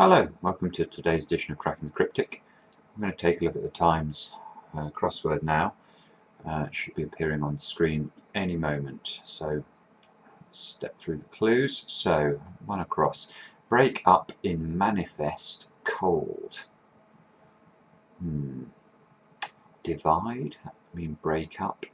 Hello, welcome to today's edition of Cracking the Cryptic. I'm going to take a look at the Times crossword now. It should be appearing on the screen any moment. So, step through the clues. So, one across. Break up in manifest cold. Divide, I mean break up.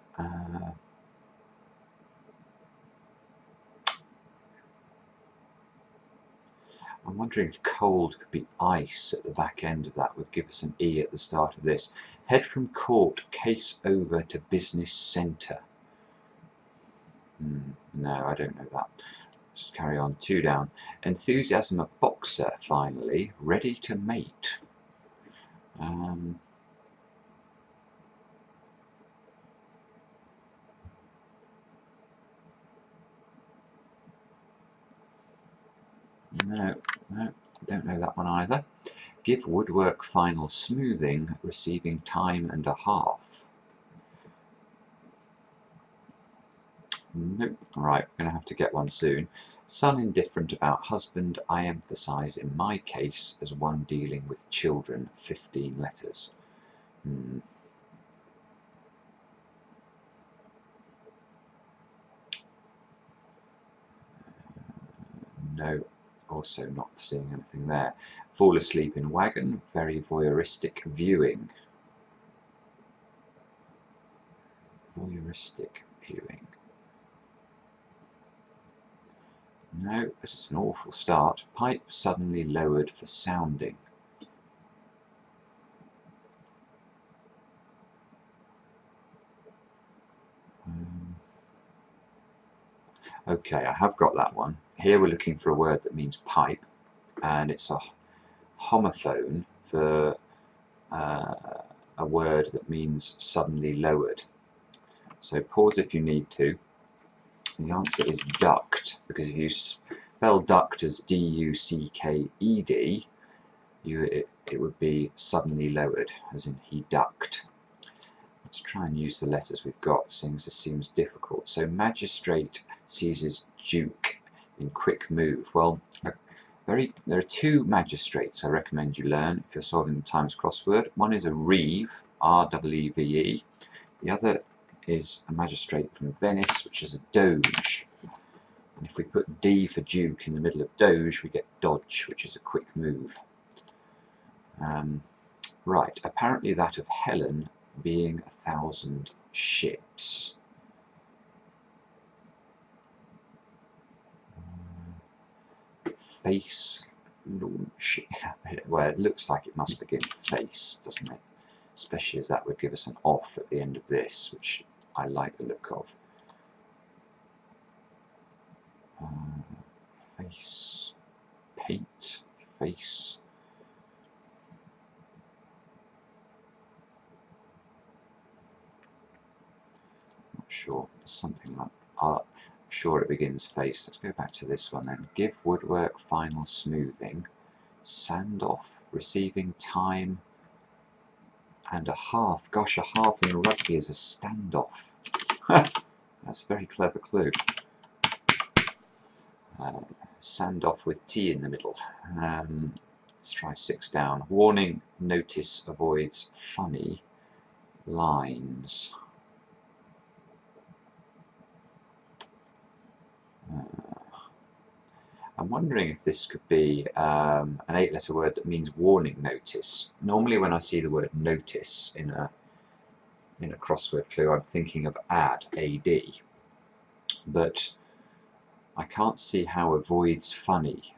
I'm wondering if cold could be ice at the back end of that, would give us an E at the start of this. Head from court, case over to business centre. No, I don't know that. Let's carry on. 2 down. Enthusiasm a boxer, finally, ready to mate. No, don't know that one either. Give woodwork final smoothing, receiving time and a half. Nope. Right, we're going to have to get one soon. Son indifferent about husband, I emphasise in my case as one dealing with children. 15 letters. No, also not seeing anything there. Fall asleep in wagon, very voyeuristic viewing. Voyeuristic viewing. No, this is an awful start. Pipe suddenly lowered for sounding. Okay, I have got that one. Here we're looking for a word that means pipe, and it's a homophone for a word that means suddenly lowered. So pause if you need to. The answer is ducked, because if you spell ducked as D-U-C-K-E-D, it would be suddenly lowered, as in he ducked. Let's try and use the letters we've got, seeing as this seems difficult. So magistrate seizes duke in quick move. Well, there are 2 magistrates I recommend you learn if you're solving the Times crossword. One is a reeve, R-E-E-V-E. The other is a magistrate from Venice, which is a doge. And if we put D for duke in the middle of doge, we get dodge, which is a quick move. Right, apparently that of Helen being 1,000 ships. Face launch. Well, it looks like it must begin with face, doesn't it? Especially as that would give us an off at the end of this, which I like the look of. Face, paint, face. Not sure. Something like art. Sure it begins face. Let's go back to this one then. Give woodwork final smoothing. Sand off, receiving time and a half. Gosh, a half in rugby is a standoff. That's a very clever clue. Sand off with T in the middle. Let's try 6 down. Warning, notice avoids funny lines. I'm wondering if this could be an 8-letter word that means warning notice. Normally when I see the word notice in a crossword clue, I'm thinking of ad, A-D. But I can't see how avoids funny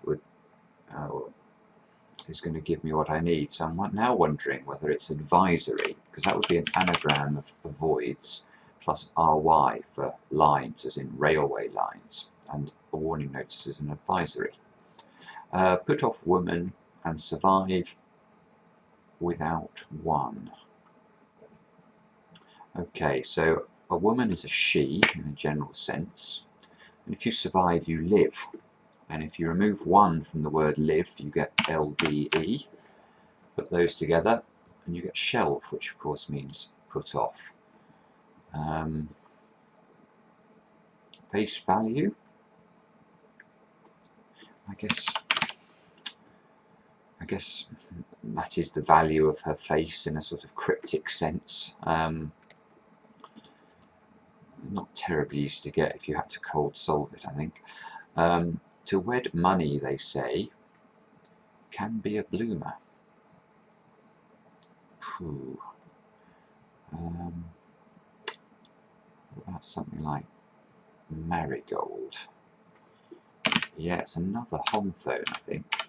is going to give me what I need. So I'm now wondering whether it's advisory, because that would be an anagram of avoids plus RY for lines, as in railway lines, and a warning notice is an advisory. Put off woman and survive without one. Okay, so a woman is a she in a general sense, and if you survive, you live. And if you remove one from the word live, you get LVE. Put those together, and you get shelve, which of course means put off. Face value, I guess guess that is the value of her face in a sort of cryptic sense. Not terribly easy to get if you had to cold solve it, I think. To wed money, they say, can be a bloomer. Phew. What about something like marigold? Yeah, it's another homophone, I think.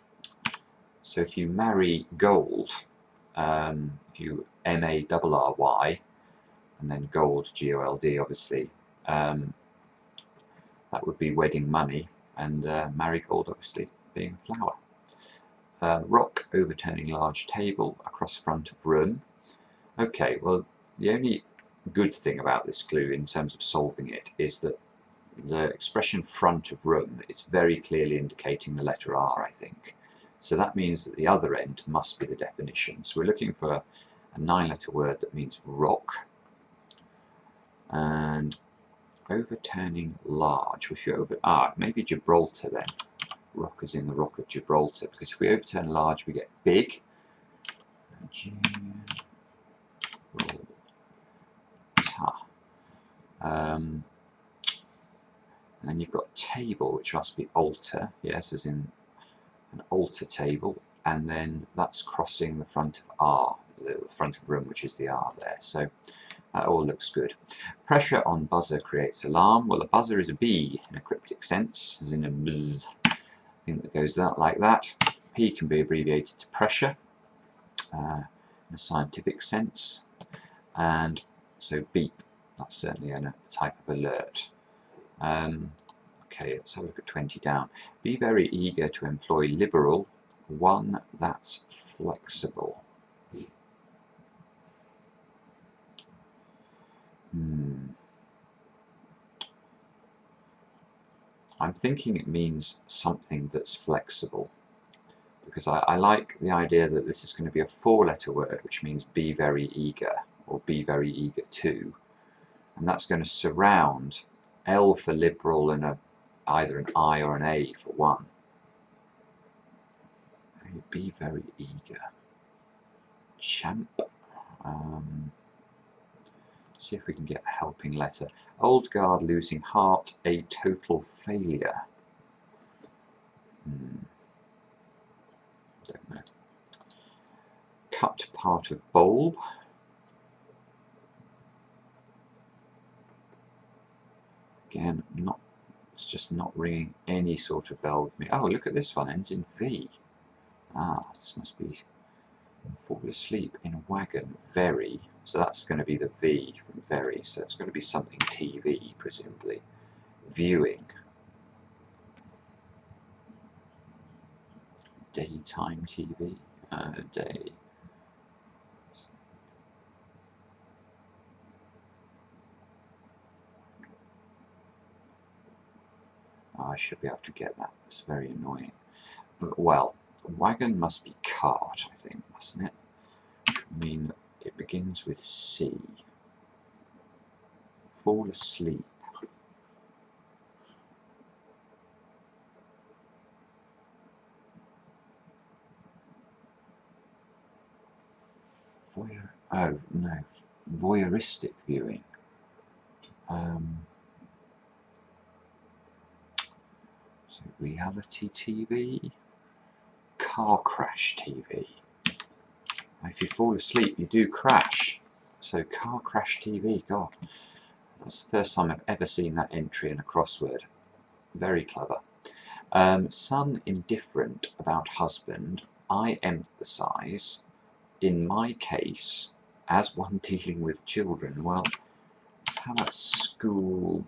So if you marry gold, if you M-A-R-R-Y, and then gold, G-O-L-D, obviously, that would be wedding money, and marigold, obviously, being a flower. Rock, overturning large table, across front of room. Okay, well, the only good thing about this clue in terms of solving it is that the expression front of room is very clearly indicating the letter R, I think. So that means that the other end must be the definition. So we're looking for a 9-letter word that means rock. And overturning large. If you maybe Gibraltar then. Rock is in the Rock of Gibraltar, because if we overturn large we get big. And then you've got table, which must be altar, yes, as in an altar table, and then that's crossing the front of R, the front of room, which is the R there. So that all looks good. Pressure on buzzer creates alarm. Well, a buzzer is a B in a cryptic sense, as in a bzz thing that goes out like that. P can be abbreviated to pressure in a scientific sense, and so beep, that's certainly a type of alert. Okay, let's have a look at 20 down. Be very eager to employ liberal, one that's flexible. I'm thinking it means something that's flexible, because I like the idea that this is going to be a 4-letter word, which means be very eager, or be very eager to, and that's going to surround L for liberal and either an I or an A for one. Be very eager. Champ. See if we can get a helping letter. Old guard losing heart, a total failure. Don't know. Cut part of bulb. Again, it's just not ringing any sort of bell with me. Oh, look at this one, ends in V. This must be fall asleep in a wagon. Very. So that's going to be the V from very. So it's going to be something TV, presumably. Viewing. Daytime TV. Day. I should be able to get that. It's very annoying. But, well, wagon must be cart, I think, mustn't it? I mean, it begins with C. Fall asleep. Oh, no. Voyeuristic viewing. So reality TV. Car crash TV. If you fall asleep, you do crash. So car crash TV, God. That's the first time I've ever seen that entry in a crossword. Very clever. Son indifferent about husband. I emphasise, in my case, as one dealing with children. Well, how about school?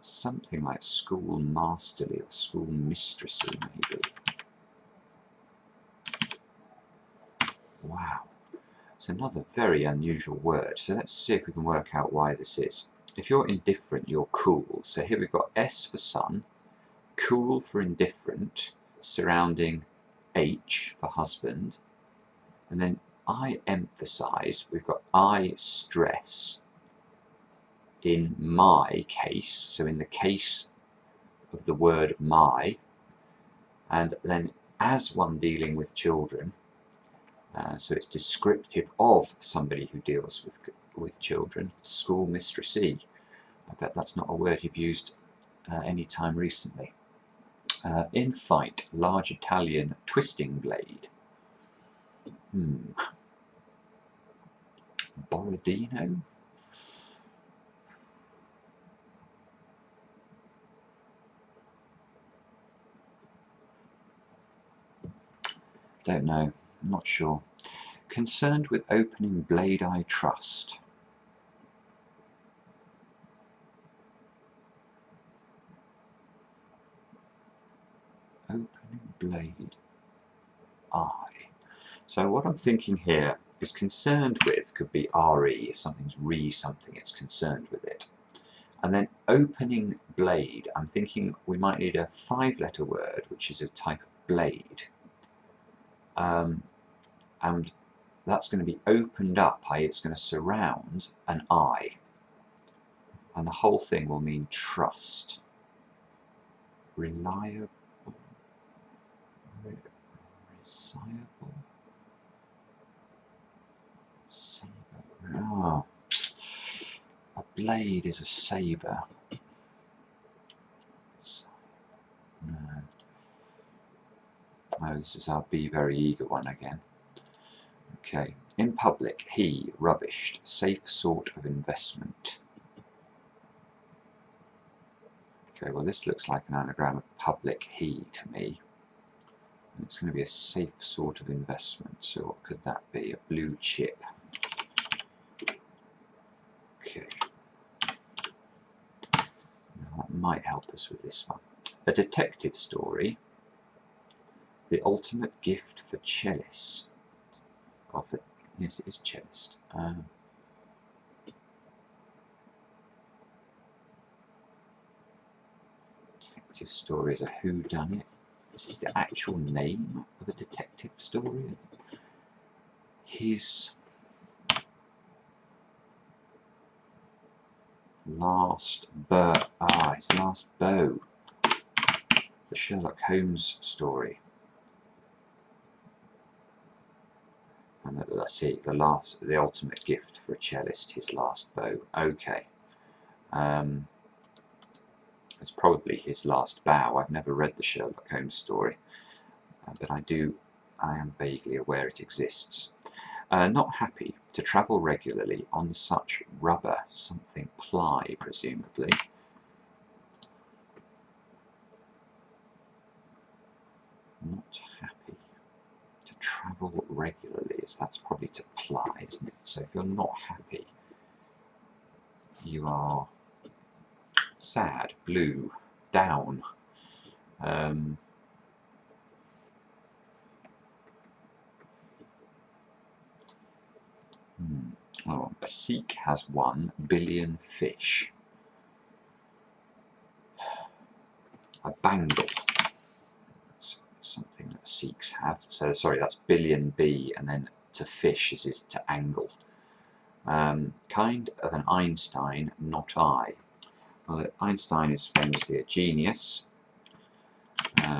Something like school masterly or school mistressy, maybe. Wow. It's another very unusual word. So let's see if we can work out why this is. If you're indifferent, you're cool. So here we've got S for son, cool for indifferent, surrounding H for husband, and then I emphasise, we've got I stress in my case, so in the case of the word my, And then as one dealing with children, so it's descriptive of somebody who deals with children, school mistressy. I bet that's not a word you've used any time recently. In fight, large Italian twisting blade. Borodino? Don't know, I'm not sure. Concerned with opening blade, I trust. Opening blade, I. So what I'm thinking here is concerned with could be RE, if something's re something, it's concerned with it. And then opening blade, I'm thinking we might need a 5-letter word, which is a type of blade. And that's going to be opened up, i.e. it's going to surround an I. And the whole thing will mean trust. Reliable. Resciable. Saber. Ah. A blade is a saber. No. Oh, this is our be very eager one again. Okay. In public, he, rubbished, safe sort of investment. Okay, well this looks like an anagram of public he to me. And it's going to be a safe sort of investment. So what could that be? A blue chip. Okay. Now that might help us with this one. A detective story. The ultimate gift for cellists. Yes, it is cellist. Detective story is a whodunit. Is this the actual name of a detective story? His last his last beau. The Sherlock Holmes story. And let's see, the ultimate gift for a cellist, his last beau. Okay. It's probably his last bow. I've never read the Sherlock Holmes story, but I am vaguely aware it exists. Not happy to travel regularly on such rubber, something ply, presumably. Not happy to travel regularly, that's probably to ply, isn't it? So if you're not happy, you are sad, blue, down. Oh, a Sikh has 1 billion fish. A bangle. That's something that Sikhs have. So sorry, that's billion B, and then to fish is to angle. Kind of an Einstein, not I. Well, Einstein is famously a genius.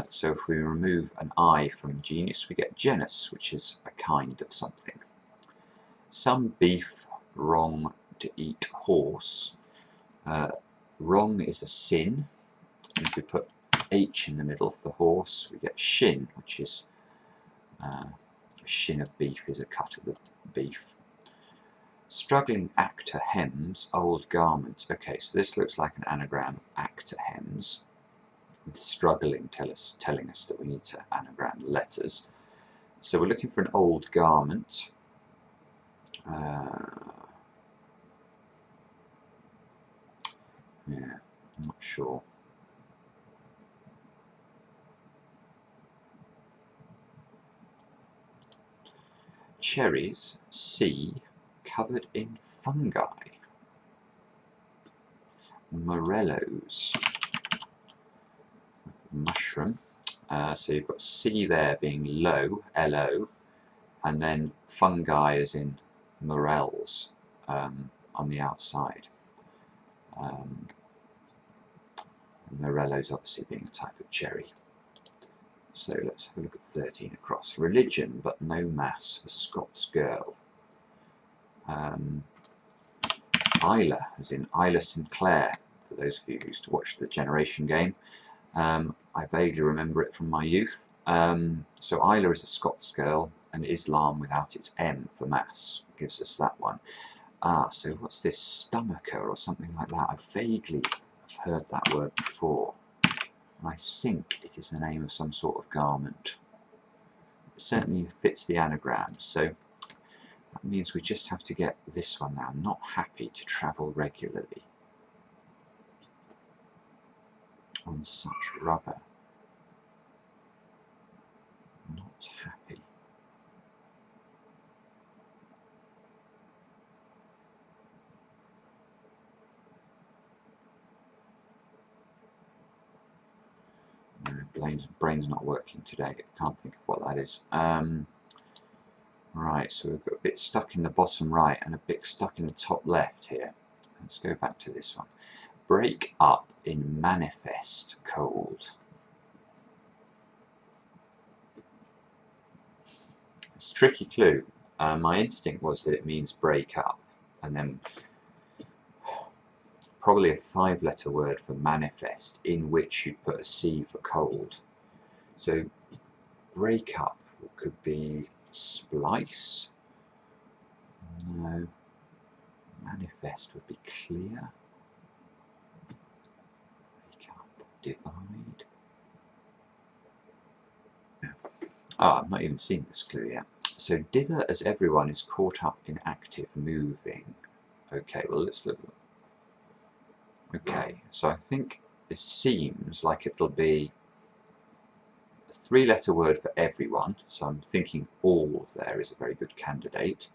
So if we remove an I from genius, we get genus, which is a kind of something. Some beef wrong to eat horse. Wrong is a sin. And if we put H in the middle for horse, we get shin, which is a shin of beef is a cut of the beef. Struggling actor hems old garments. Okay, so this looks like an anagram of actor hems. With struggling telling us that we need to anagram the letters. So we're looking for an old garment. Yeah, I'm not sure. Cherries, C, covered in fungi. Morellos, mushroom. So you've got C there being low, L-O, and then fungi as in morels on the outside. Morellos obviously being a type of cherry. So let's have a look at 13 across. Religion, but no mass for Scots girl. Isla, as in Isla Sinclair, for those of you who used to watch the Generation game. I vaguely remember it from my youth. So Isla is a Scots girl, and Islam without its M for mass gives us that one. So what's this? Stomacher or something like that? I vaguely have heard that word before. I think it is the name of some sort of garment. It certainly fits the anagram, so that means we just have to get this one now. Not happy to travel regularly on such rubber. Not happy. No, brain's not working today. I can't think of what that is. Right, so we've got a bit stuck in the bottom right and a bit stuck in the top left here. Let's go back to this one. Break up in manifest cold. It's a tricky clue. My instinct was that it means break up, and then probably a 5-letter word for manifest, in which you'd put a C for cold. So break up could be splice. No. Manifest would be clear. Break up, divide. I've not even seen this clue yet. So dither as everyone is caught up in active moving. Okay, well let's look. Okay, so I think it seems like it'll be a 3-letter word for everyone, so I'm thinking all there is a very good candidate.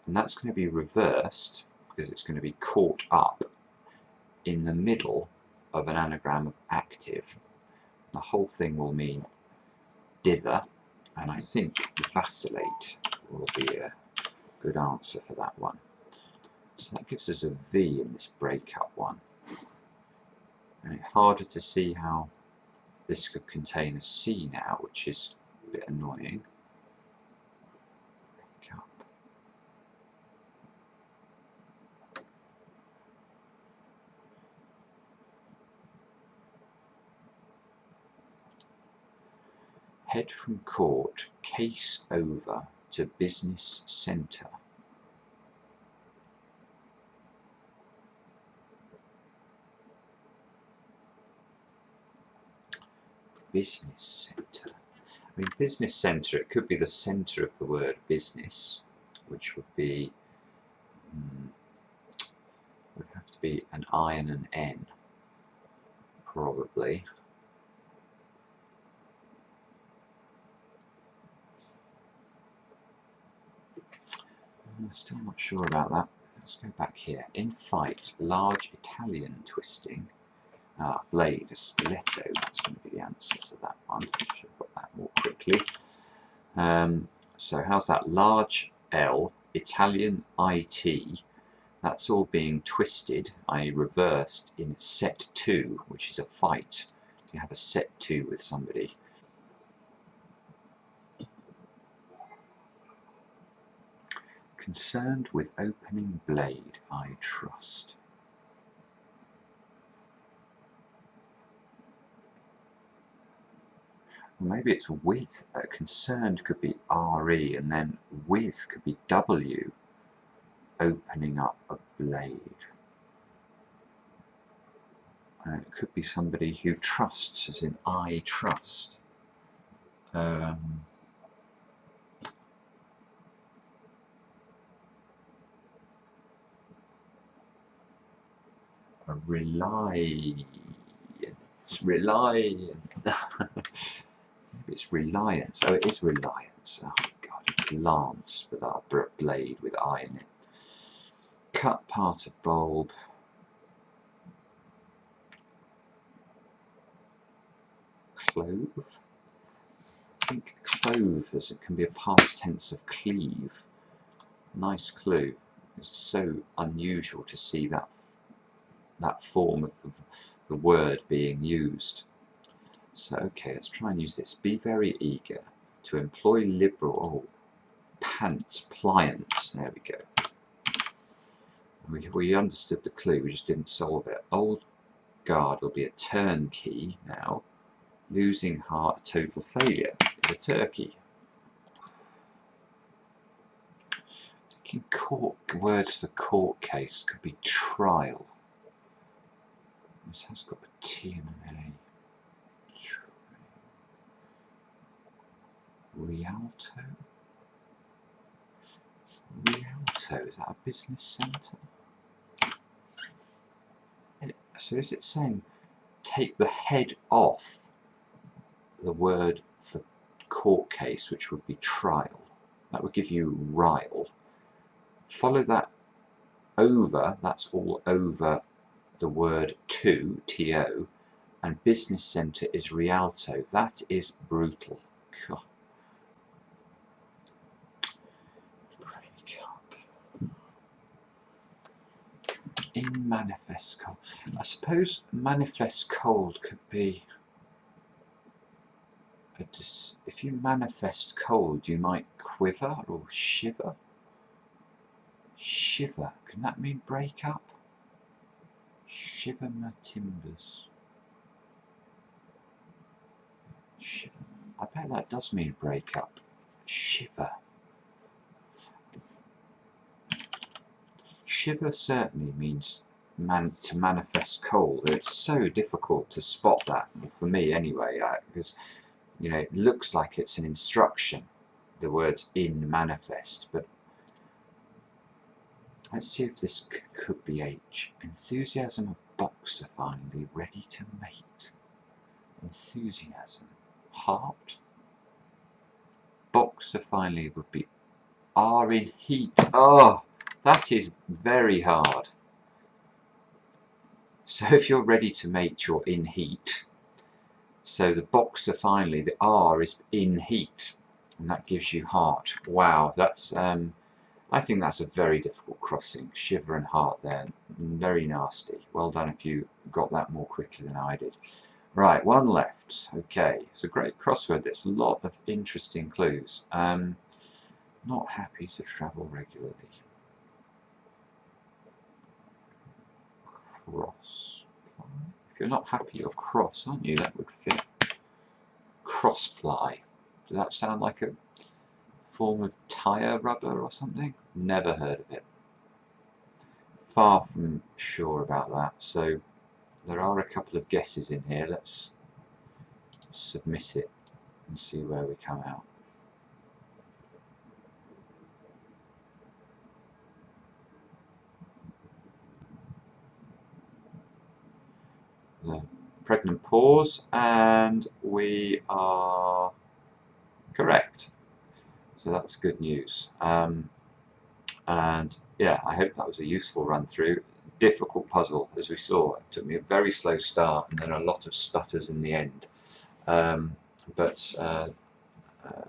And that's going to be reversed, because it's going to be caught up in the middle of an anagram of active. The whole thing will mean dither, and I think vacillate will be a good answer for that one. So that gives us a V in this breakup one. And it's harder to see how this could contain a C now, which is a bit annoying. Breakup. Head from court, case over to business centre. Business centre. I mean, business centre, it could be the centre of the word business, which would be, would have to be an I and an N, probably. I'm still not sure about that. Let's go back here. In fight, large Italian twisting. Blade, stiletto, that's going to be the answer to that one. I should put that more quickly. So how's that? Large L, Italian IT, that's all being twisted, i.e. reversed, in set 2, which is a fight. You have a set 2 with somebody. Concerned with opening blade, I trust. Or maybe it's with. Concerned could be RE, and then with could be W. Opening up a blade. It could be somebody who trusts, as in I trust. A reliance. Maybe it's reliance. Oh, it is reliance. Oh god, it's lance with our blade with I in it. Cut part of bulb. Clove. I think clove, as it can be a past tense of cleave. Nice clue. It's so unusual to see that form of the word being used. So, okay, let's try and use this. Be very eager to employ liberal... Oh, pants, pliants. There we go. We understood the clue, we just didn't solve it. Old guard will be a turnkey now. Losing heart, total failure. Is a turkey. Words for court case could be trial. This has got a T and an A. Rialto? Rialto, is that a business centre? So is it saying take the head off the word for court case, which would be trial? That would give you rile. Follow that over, that's all over the word to, T-O, and business centre is Rialto. That is brutal. God. Break up. In manifest cold. I suppose manifest cold could be... If you manifest cold, you might quiver or shiver. Shiver, can that mean break up? Shiver my timbers. Shiver. I bet that does mean break up. Shiver. Shiver certainly means to manifest cold. It's so difficult to spot that, for me anyway, because you know, it looks like it's an instruction, the words in manifest, but let's see if this could be H. Enthusiasm of boxer finally ready to mate. Enthusiasm. Heart. Boxer finally would be R in heat. Oh, that is very hard. So if you're ready to mate, you're in heat. So the boxer finally, the R is in heat, and that gives you heart. Wow, that's I think that's a very difficult crossing. Shiver and heart there, very nasty. Well done if you got that more quickly than I did. Right, one left. Okay, it's a great crossword. There's a lot of interesting clues. Not happy to travel regularly. Cross. If you're not happy, you're cross, aren't you? That would fit. Crossply. Does that sound like a form of tyre rubber or something? Never heard of it. Far from sure about that. So there are a couple of guesses in here. Let's submit it and see where we come out. The pregnant pause, and we are correct. So that's good news. And yeah, I hope that was a useful run through. Difficult puzzle, as we saw. It took me a very slow start and then a lot of stutters in the end.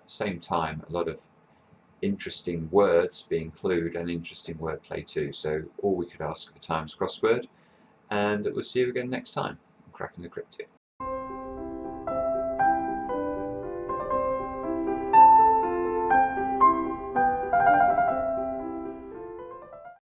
Same time, a lot of interesting words being clued and interesting wordplay too. So all we could ask for Times Crossword, and we'll see you again next time. Cracking the Cryptic.